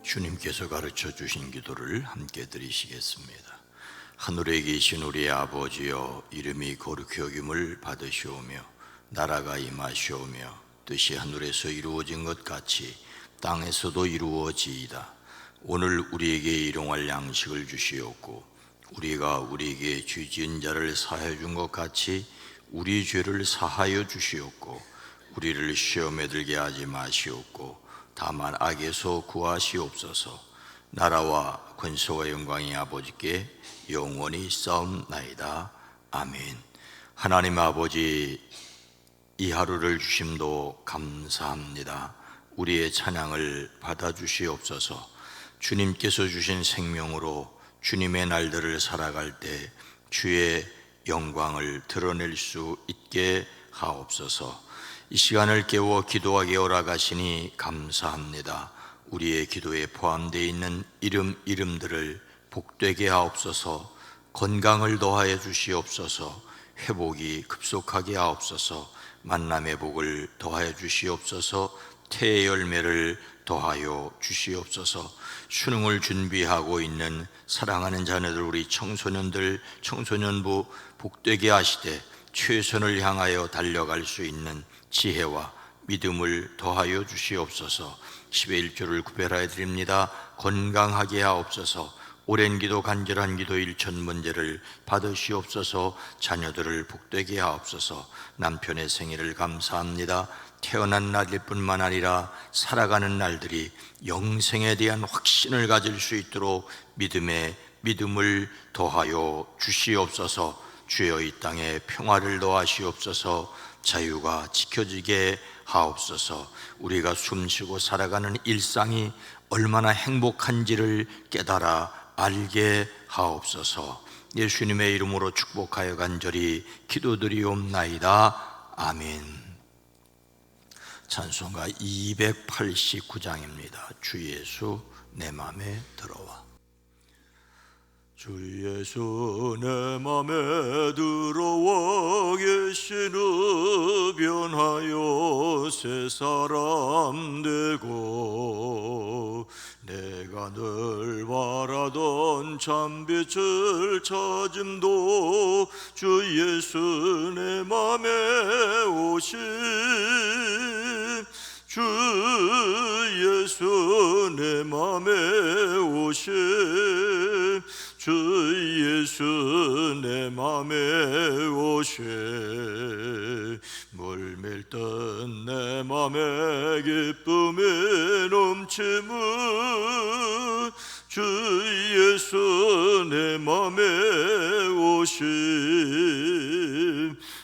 주님께서 가르쳐 주신 기도를 함께 드리시겠습니다. 하늘에 계신 우리 아버지여, 이름이 거룩히 여김을 받으시오며 나라가 임하시오며 뜻이 하늘에서 이루어진 것 같이 땅에서도 이루어지이다. 오늘 우리에게 일용할 양식을 주시옵고 우리가 우리에게 죄 지은 자를 사하여 준 것 같이 우리 죄를 사하여 주시옵고 우리를 시험에 들게 하지 마시옵고 다만 악에서 구하시옵소서. 나라와 권세와 영광이 아버지께 영원히 싸움나이다. 아멘. 하나님 아버지, 이 하루를 주심도 감사합니다. 우리의 찬양을 받아주시옵소서. 주님께서 주신 생명으로 주님의 날들을 살아갈 때 주의 영광을 드러낼 수 있게 하옵소서. 이 시간을 깨워 기도하게 허락하시니 감사합니다. 우리의 기도에 포함되어 있는 이름들을 복되게 하옵소서. 건강을 더하여 주시옵소서. 회복이 급속하게 하옵소서. 만남의 복을 더하여 주시옵소서. 태의 열매를 더하여 주시옵소서. 수능을 준비하고 있는 사랑하는 자녀들, 우리 청소년부 복되게 하시되 최선을 향하여 달려갈 수 있는 지혜와 믿음을 더하여 주시옵소서. 10의 1조를 구별하여 드립니다. 건강하게 하옵소서. 오랜 기도, 간절한 기도, 일천 문제를 받으시옵소서. 자녀들을 복되게 하옵소서. 남편의 생일을 감사합니다. 태어난 날일 뿐만 아니라 살아가는 날들이 영생에 대한 확신을 가질 수 있도록 믿음을 더하여 주시옵소서. 주여, 이 땅에 평화를 더하시옵소서. 자유가 지켜지게 하옵소서. 우리가 숨쉬고 살아가는 일상이 얼마나 행복한지를 깨달아 알게 하옵소서. 예수님의 이름으로 축복하여 간절히 기도드리옵나이다. 아멘. 찬송가 289장입니다. 주 예수 내 맘에 들어와. 주 예수 내 맘에 들어와 계시는 변하여 새 사람 되고 내가 늘 바라던 참빛을 찾음도 주 예수 내 맘에 오심. 주 예수 내 맘에 오심. 주 예수 내 맘에 오심. 물밀던 내 맘에 기쁨이 넘치는 주 예수 내 맘에 오심.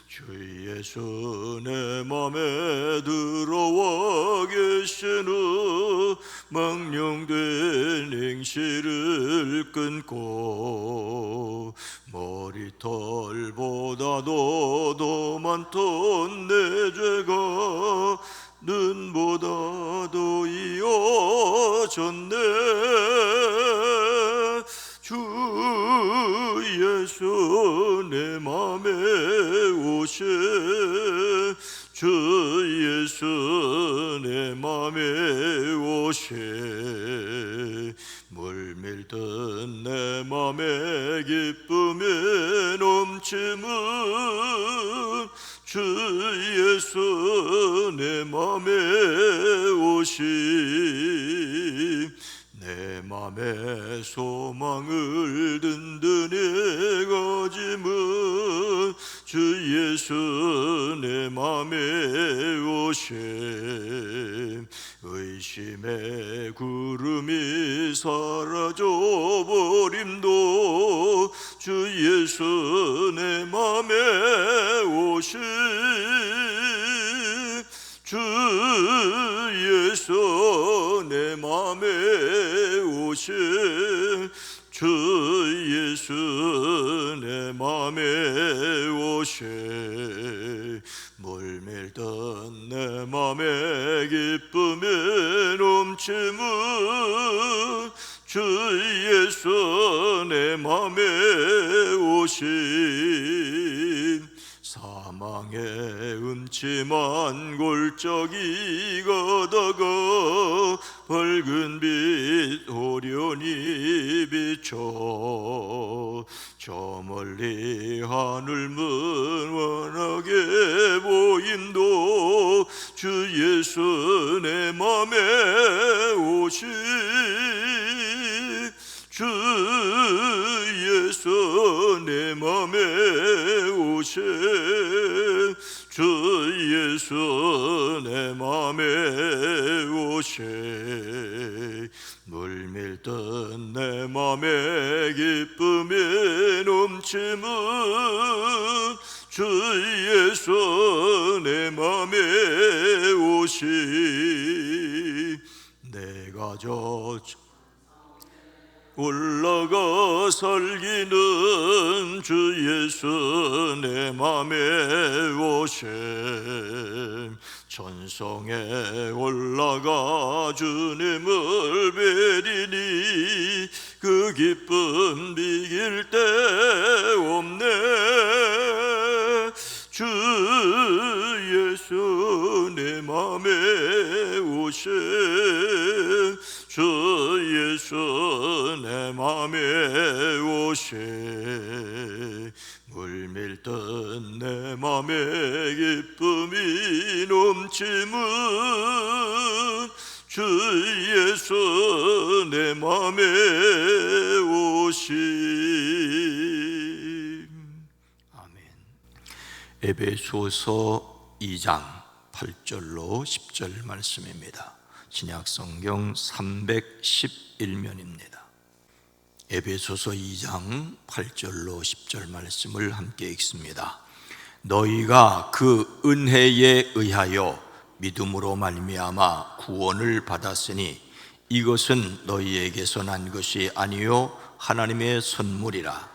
주 예수 내 맘에 들어와 계시는 망령된 행실을 끊고 머리털보다도 더 많던 내 죄가 눈보다도 이어졌네. 주 예수 내 맘에 오심. 주 예수 내 맘에 오심. 물밀던 내 맘에 기쁨이 넘치는 주 예수 내 맘에 오심. 내 맘에 소망을 든든히 가짐은 주 예수 내 맘에 오심. 의심의 구름이 사라져버림도 주 예수 내 맘에 오심. 주 예수 내 맘에 오심. 주 예수 내 맘에 오심. 물밀던 내 맘에 기쁨이 넘치는 주 예수 내 맘에 오심. 사망의 음침한 골짜기 가다가 밝은 빛 호련히 비춰 저 멀리 하늘 문환하게 보임도 주 예수 내 맘에 오시 주 예수 내 맘에 오시 주 예수 내 맘에 오시 물밀던 내 맘에 기쁨이 넘치는 주 예수 내 맘에 오시 내가 저 올라가 살기는 주 예수 내 맘에 오심 천성에 올라가 주님을 뵈리니 그 기쁨 비길 데 없네 주 예수 내 맘에 오심 주 예수 내 맘에 오시 물밀던 내 맘에 기쁨이 넘치는 주 예수 내 맘에 오시 아멘. 에베소서 2장 8절로 10절 말씀입니다. 신약성경 311면입니다. 에베소서 2장 8절로 10절 말씀을 함께 읽습니다. 너희가 그 은혜에 의하여 믿음으로 말미암아 구원을 받았으니 이것은 너희에게서 난 것이 아니요 하나님의 선물이라.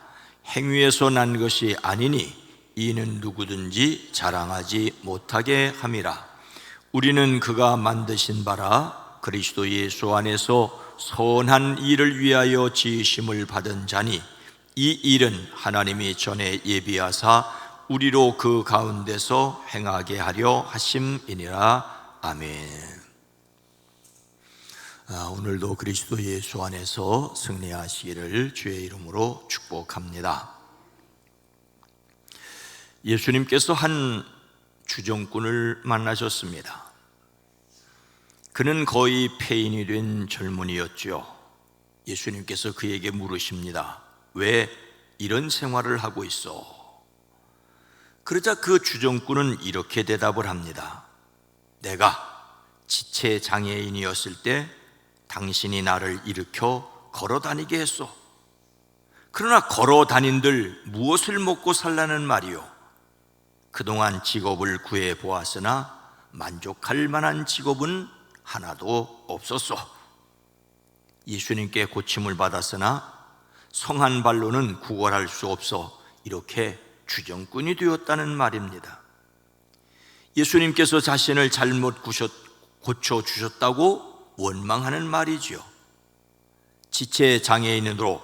행위에서 난 것이 아니니 이는 누구든지 자랑하지 못하게 함이라. 우리는 그가 만드신 바라 그리스도 예수 안에서 선한 일을 위하여 지으심을 받은 자니 이 일은 하나님이 전에 예비하사 우리로 그 가운데서 행하게 하려 하심이니라. 아멘. 오늘도 그리스도 예수 안에서 승리하시기를 주의 이름으로 축복합니다. 예수님께서 한 주정꾼을 만나셨습니다. 그는 거의 폐인이 된 젊은이였죠. 예수님께서 그에게 물으십니다. 왜 이런 생활을 하고 있어? 그러자 그 주정꾼은 이렇게 대답을 합니다. 내가 지체 장애인이었을 때 당신이 나를 일으켜 걸어 다니게 했소. 그러나 걸어 다닌들 무엇을 먹고 살라는 말이요? 그동안 직업을 구해 보았으나 만족할 만한 직업은 하나도 없었소. 예수님께 고침을 받았으나 성한 발로는 구걸할 수 없어 이렇게 주정꾼이 되었다는 말입니다. 예수님께서 자신을 잘못 고쳐주셨다고 원망하는 말이지요. 지체 장애인으로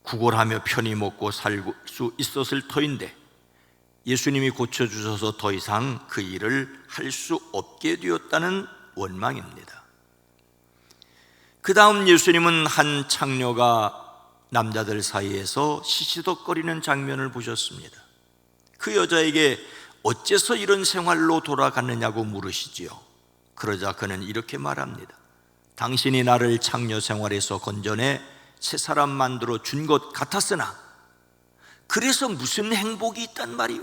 구걸하며 편히 먹고 살 수 있었을 터인데 예수님이 고쳐주셔서 더 이상 그 일을 할 수 없게 되었다는 원망입니다. 그 다음 예수님은 한 창녀가 남자들 사이에서 시시덕거리는 장면을 보셨습니다. 그 여자에게 어째서 이런 생활로 돌아갔느냐고 물으시지요. 그러자 그는 이렇게 말합니다. 당신이 나를 창녀 생활에서 건져내 새 사람 만들어 준 것 같았으나 그래서 무슨 행복이 있단 말이요?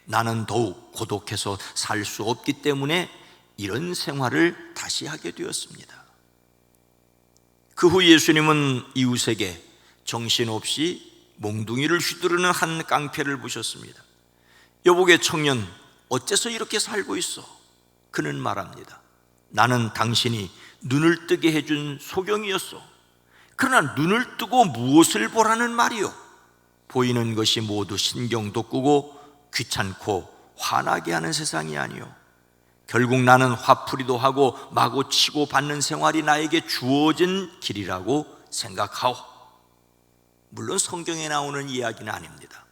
나는 더욱 고독해서 살 수 없기 때문에 이런 생활을 다시 하게 되었습니다. 그 후 예수님은 이웃에게 정신없이 몽둥이를 휘두르는 한 깡패를 보셨습니다. 여보게 청년, 어째서 이렇게 살고 있어? 그는 말합니다. 나는 당신이 눈을 뜨게 해준 소경이었소. 그러나 눈을 뜨고 무엇을 보라는 말이요? 보이는 것이 모두 신경도 끄고 귀찮고 화나게 하는 세상이 아니요. 결국 나는 화풀이도 하고 마구 치고 받는 생활이 나에게 주어진 길이라고 생각하오. 물론 성경에 나오는 이야기는 아닙니다.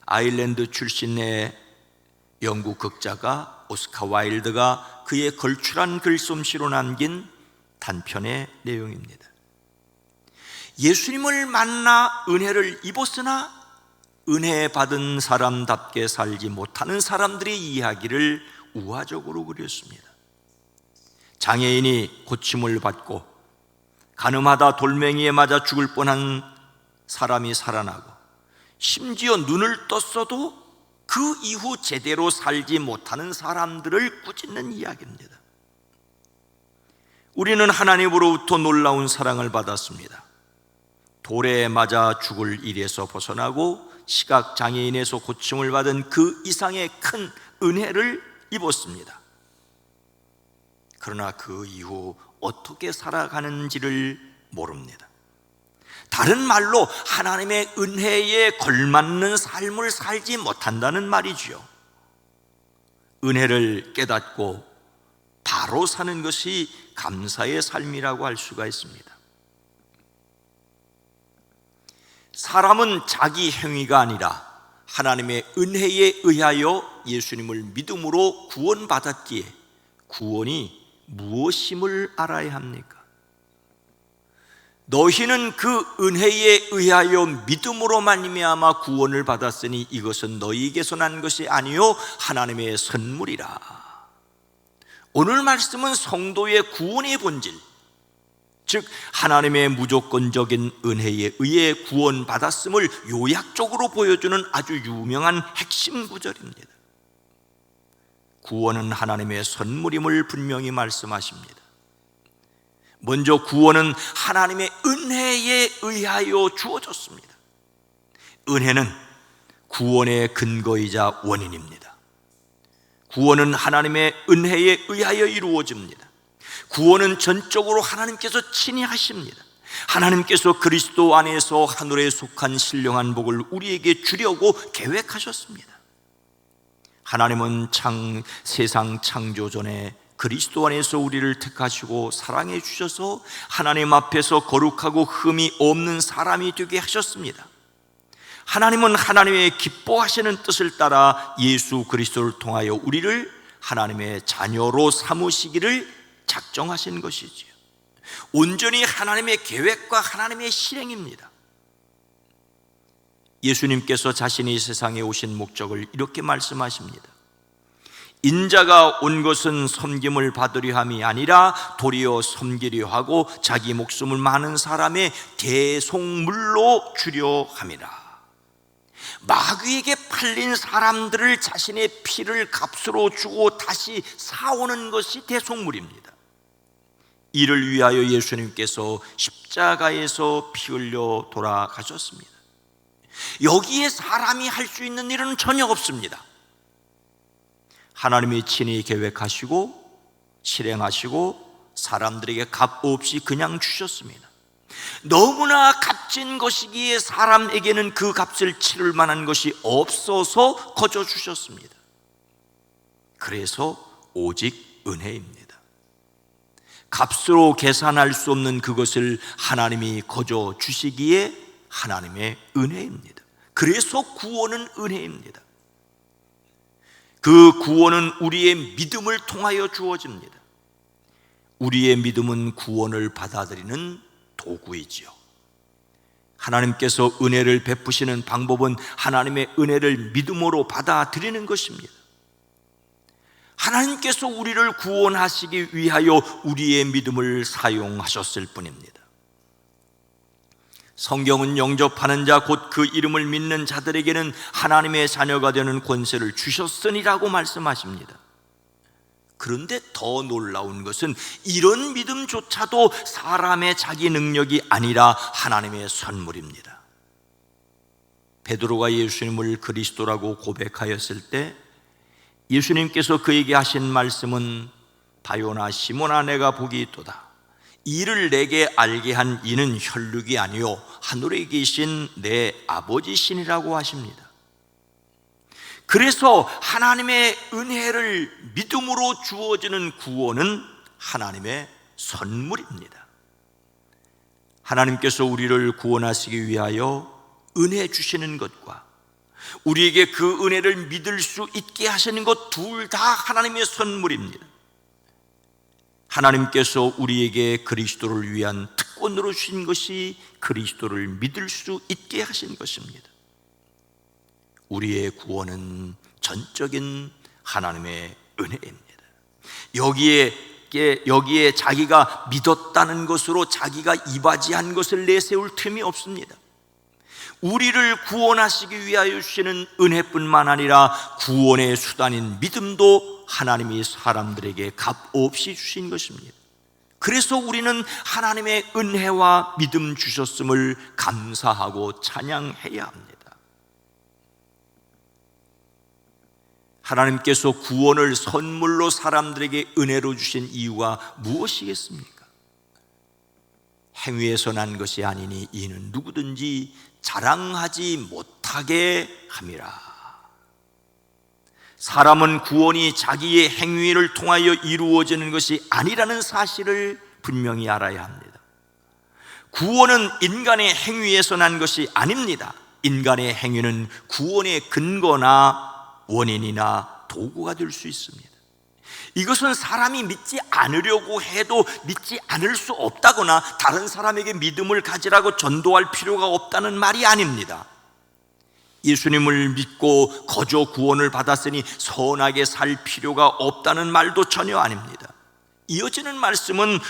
아일랜드 출신의 영국 극작가 오스카 와일드가 그의 걸출한 글솜씨로 남긴 단편의 내용입니다. 예수님을 만나 은혜를 입었으나 은혜 받은 사람답게 살지 못하는 사람들의 이야기를 우화적으로 그렸습니다. 장애인이 고침을 받고 가늠하다 돌멩이에 맞아 죽을 뻔한 사람이 살아나고, 심지어 눈을 떴어도 그 이후 제대로 살지 못하는 사람들을 꾸짖는 이야기입니다. 우리는 하나님으로부터 놀라운 사랑을 받았습니다. 돌에 맞아 죽을 일에서 벗어나고 시각장애인에서 고침을 받은 그 이상의 큰 은혜를 입었습니다. 그러나 그 이후 어떻게 살아가는지를 모릅니다. 다른 말로 하나님의 은혜에 걸맞는 삶을 살지 못한다는 말이지요. 은혜를 깨닫고 바로 사는 것이 감사의 삶이라고 할 수가 있습니다. 사람은 자기 행위가 아니라 하나님의 은혜에 의하여 예수님을 믿음으로 구원받았기에 구원이 무엇임을 알아야 합니까? 너희는 그 은혜에 의하여 믿음으로 말미암아 구원을 받았으니 이것은 너희에게서 난 것이 아니요 하나님의 선물이라. 오늘 말씀은 성도의 구원의 본질, 즉 하나님의 무조건적인 은혜에 의해 구원받았음을 요약적으로 보여주는 아주 유명한 핵심 구절입니다. 구원은 하나님의 선물임을 분명히 말씀하십니다. 먼저 구원은 하나님의 은혜에 의하여 주어졌습니다. 은혜는 구원의 근거이자 원인입니다. 구원은 하나님의 은혜에 의하여 이루어집니다. 구원은 전적으로 하나님께서 친히 하십니다. 하나님께서 그리스도 안에서 하늘에 속한 신령한 복을 우리에게 주려고 계획하셨습니다. 하나님은 세상 창조 전에 그리스도 안에서 우리를 택하시고 사랑해 주셔서 하나님 앞에서 거룩하고 흠이 없는 사람이 되게 하셨습니다. 하나님은 하나님의 기뻐하시는 뜻을 따라 예수 그리스도를 통하여 우리를 하나님의 자녀로 삼으시기를 작정하신 것이지요. 온전히 하나님의 계획과 하나님의 실행입니다. 예수님께서 자신이 세상에 오신 목적을 이렇게 말씀하십니다. 인자가 온 것은 섬김을 받으려 함이 아니라 도리어 섬기려 하고 자기 목숨을 많은 사람의 대속물로 주려 함이라. 마귀에게 팔린 사람들을 자신의 피를 값으로 주고 다시 사오는 것이 대속물입니다. 이를 위하여 예수님께서 십자가에서 피 흘려 돌아가셨습니다. 여기에 사람이 할 수 있는 일은 전혀 없습니다. 하나님이 친히 계획하시고 실행하시고 사람들에게 값 없이 그냥 주셨습니다. 너무나 값진 것이기에 사람에게는 그 값을 치를 만한 것이 없어서 거저 주셨습니다. 그래서 오직 은혜입니다. 값으로 계산할 수 없는 그것을 하나님이 거저 주시기에 하나님의 은혜입니다. 그래서 구원은 은혜입니다. 그 구원은 우리의 믿음을 통하여 주어집니다. 우리의 믿음은 구원을 받아들이는 도구이지요. 하나님께서 은혜를 베푸시는 방법은 하나님의 은혜를 믿음으로 받아들이는 것입니다. 하나님께서 우리를 구원하시기 위하여 우리의 믿음을 사용하셨을 뿐입니다. 성경은 영접하는 자 곧 그 이름을 믿는 자들에게는 하나님의 자녀가 되는 권세를 주셨으니라고 말씀하십니다. 그런데 더 놀라운 것은 이런 믿음조차도 사람의 자기 능력이 아니라 하나님의 선물입니다. 베드로가 예수님을 그리스도라고 고백하였을 때 예수님께서 그에게 하신 말씀은 바요나 시몬아 내가 복이 있도다. 이를 내게 알게 한 이는 혈육이 아니요 하늘에 계신 내 아버지시니라고 하십니다. 그래서 하나님의 은혜를 믿음으로 주어지는 구원은 하나님의 선물입니다. 하나님께서 우리를 구원하시기 위하여 은혜 주시는 것과 우리에게 그 은혜를 믿을 수 있게 하시는 것 둘 다 하나님의 선물입니다. 하나님께서 우리에게 그리스도를 위한 특권으로 주신 것이 그리스도를 믿을 수 있게 하신 것입니다. 우리의 구원은 전적인 하나님의 은혜입니다. 여기에 자기가 믿었다는 것으로 자기가 이바지한 것을 내세울 틈이 없습니다. 우리를 구원하시기 위하여 주시는 은혜뿐만 아니라 구원의 수단인 믿음도 하나님이 사람들에게 값없이 주신 것입니다. 그래서 우리는 하나님의 은혜와 믿음 주셨음을 감사하고 찬양해야 합니다. 하나님께서 구원을 선물로 사람들에게 은혜로 주신 이유가 무엇이겠습니까? 행위에서 난 것이 아니니 이는 누구든지 자랑하지 못하게 함이라. 사람은 구원이 자기의 행위를 통하여 이루어지는 것이 아니라는 사실을 분명히 알아야 합니다. 구원은 인간의 행위에서 난 것이 아닙니다. 인간의 행위는 구원의 근거나 원인이나 도구가 될 수 있습니다. 이것은 사람이 믿지 않으려고 해도 믿지 않을 수 없다거나 다른 사람에게 믿음을 가지라고 전도할 필요가 없다는 말이 아닙니다. 예수님을 믿고 거저 구원을 받았으니 선하게 살 필요가 없다는 말도 전혀 아닙니다. 이어지는 말씀은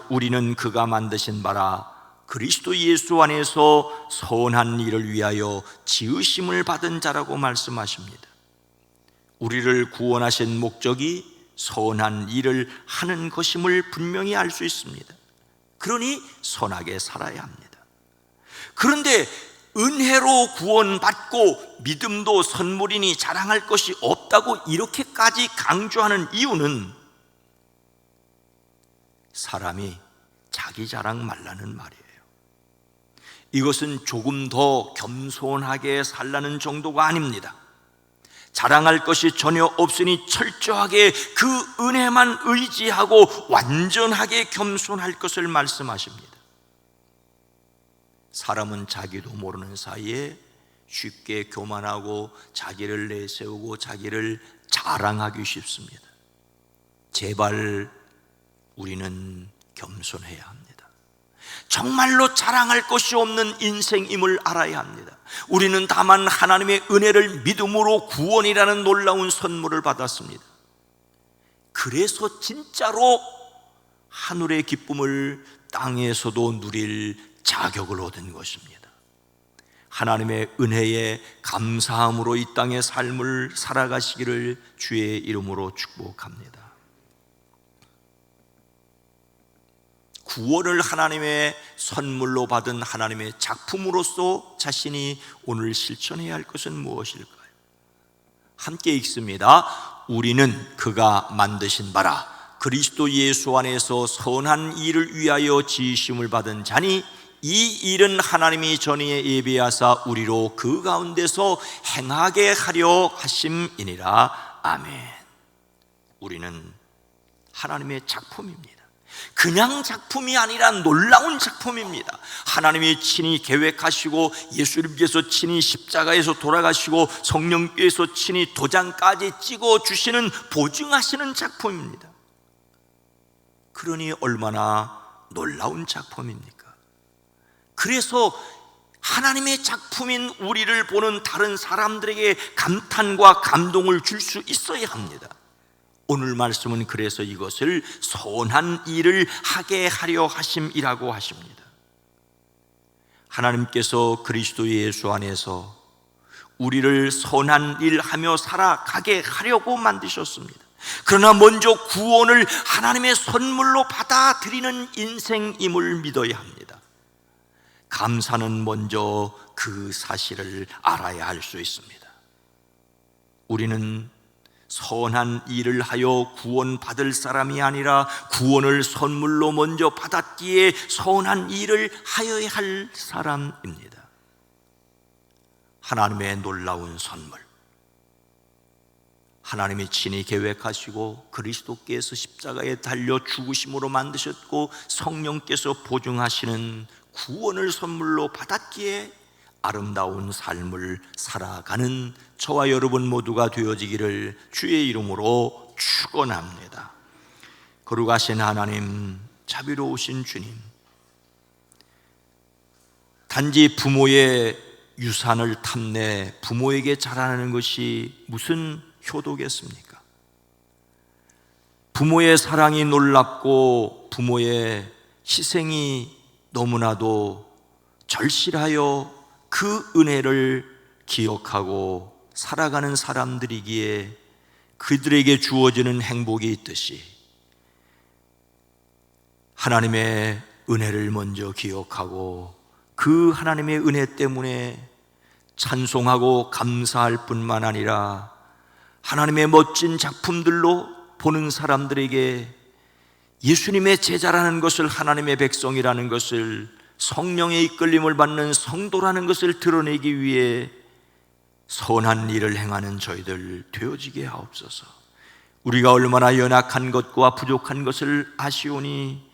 우리는 그가 만드신 바라 그리스도 예수 안에서 선한 일을 위하여 지으심을 받은 자라고 말씀하십니다. 우리를 구원하신 목적이 선한 일을 하는 것임을 분명히 알 수 있습니다. 그러니 선하게 살아야 합니다. 그런데 은혜로 구원받고 믿음도 선물이니 자랑할 것이 없다고 이렇게까지 강조하는 이유는 사람이 자기 자랑 말라는 말이에요. 이것은 조금 더 겸손하게 살라는 정도가 아닙니다. 자랑할 것이 전혀 없으니 철저하게 그 은혜만 의지하고 완전하게 겸손할 것을 말씀하십니다. 사람은 자기도 모르는 사이에 쉽게 교만하고 자기를 내세우고 자기를 자랑하기 쉽습니다. 제발 우리는 겸손해야 합니다. 정말로 자랑할 것이 없는 인생임을 알아야 합니다. 우리는 다만 하나님의 은혜를 믿음으로 구원이라는 놀라운 선물을 받았습니다. 그래서 진짜로 하늘의 기쁨을 땅에서도 누릴 자격을 얻은 것입니다. 하나님의 은혜에 감사함으로 이 땅의 삶을 살아가시기를 주의 이름으로 축복합니다. 구원을 하나님의 선물로 받은 하나님의 작품으로서 자신이 오늘 실천해야 할 것은 무엇일까요? 함께 읽습니다. 우리는 그가 만드신 바라 그리스도 예수 안에서 선한 일을 위하여 지으심을 받은 자니 이 일은 하나님이 전에 예비하사 우리로 그 가운데서 행하게 하려 하심이니라. 아멘. 우리는 하나님의 작품입니다. 그냥 작품이 아니라 놀라운 작품입니다. 하나님이 친히 계획하시고 예수님께서 친히 십자가에서 돌아가시고 성령께서 친히 도장까지 찍어주시는 보증하시는 작품입니다. 그러니 얼마나 놀라운 작품입니까? 그래서 하나님의 작품인 우리를 보는 다른 사람들에게 감탄과 감동을 줄 수 있어야 합니다. 오늘 말씀은 그래서 이것을 선한 일을 하게 하려 하심이라고 하십니다. 하나님께서 그리스도 예수 안에서 우리를 선한 일 하며 살아가게 하려고 만드셨습니다. 그러나 먼저 구원을 하나님의 선물로 받아들이는 인생임을 믿어야 합니다. 감사는 먼저 그 사실을 알아야 할 수 있습니다. 우리는 선한 일을 하여 구원받을 사람이 아니라 구원을 선물로 먼저 받았기에 선한 일을 하여야 할 사람입니다. 하나님의 놀라운 선물, 하나님이 친히 계획하시고 그리스도께서 십자가에 달려 죽으심으로 만드셨고 성령께서 보증하시는 구원을 선물로 받았기에 아름다운 삶을 살아가는 저와 여러분 모두가 되어지기를 주의 이름으로 축원합니다. 거룩하신 하나님, 자비로우신 주님, 단지 부모의 유산을 탐내 부모에게 자라나는 것이 무슨 효도겠습니까? 부모의 사랑이 놀랍고 부모의 희생이 너무나도 절실하여 그 은혜를 기억하고 살아가는 사람들이기에 그들에게 주어지는 행복이 있듯이 하나님의 은혜를 먼저 기억하고 그 하나님의 은혜 때문에 찬송하고 감사할 뿐만 아니라 하나님의 멋진 작품들로 보는 사람들에게 예수님의 제자라는 것을, 하나님의 백성이라는 것을, 성령의 이끌림을 받는 성도라는 것을 드러내기 위해 선한 일을 행하는 저희들 되어지게 하옵소서. 우리가 얼마나 연약한 것과 부족한 것을 아시오니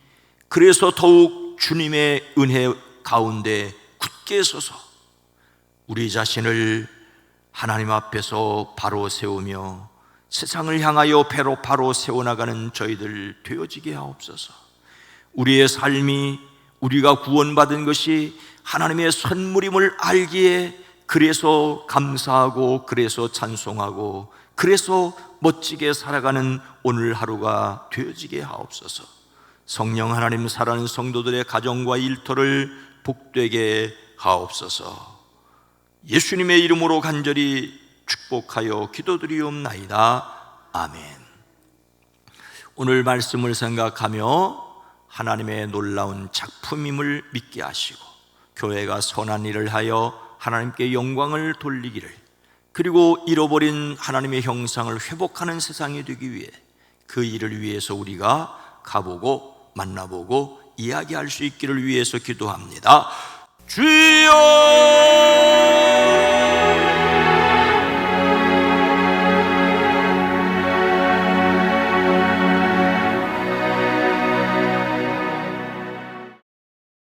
그래서 더욱 주님의 은혜 가운데 굳게 서서 우리 자신을 하나님 앞에서 바로 세우며 세상을 향하여 바로 세워나가는 저희들 되어지게 하옵소서. 우리의 삶이, 우리가 구원받은 것이 하나님의 선물임을 알기에 그래서 감사하고 그래서 찬송하고 그래서 멋지게 살아가는 오늘 하루가 되어지게 하옵소서. 성령 하나님, 사랑하는 성도들의 가정과 일터를 복되게 하옵소서. 예수님의 이름으로 간절히 축복하여 기도드리옵나이다. 아멘. 오늘 말씀을 생각하며 하나님의 놀라운 작품임을 믿게 하시고 교회가 선한 일을 하여 하나님께 영광을 돌리기를, 그리고 잃어버린 하나님의 형상을 회복하는 세상이 되기 위해 그 일을 위해서 우리가 가보고 만나보고 이야기할 수 있기를 위해서 기도합니다. 주여!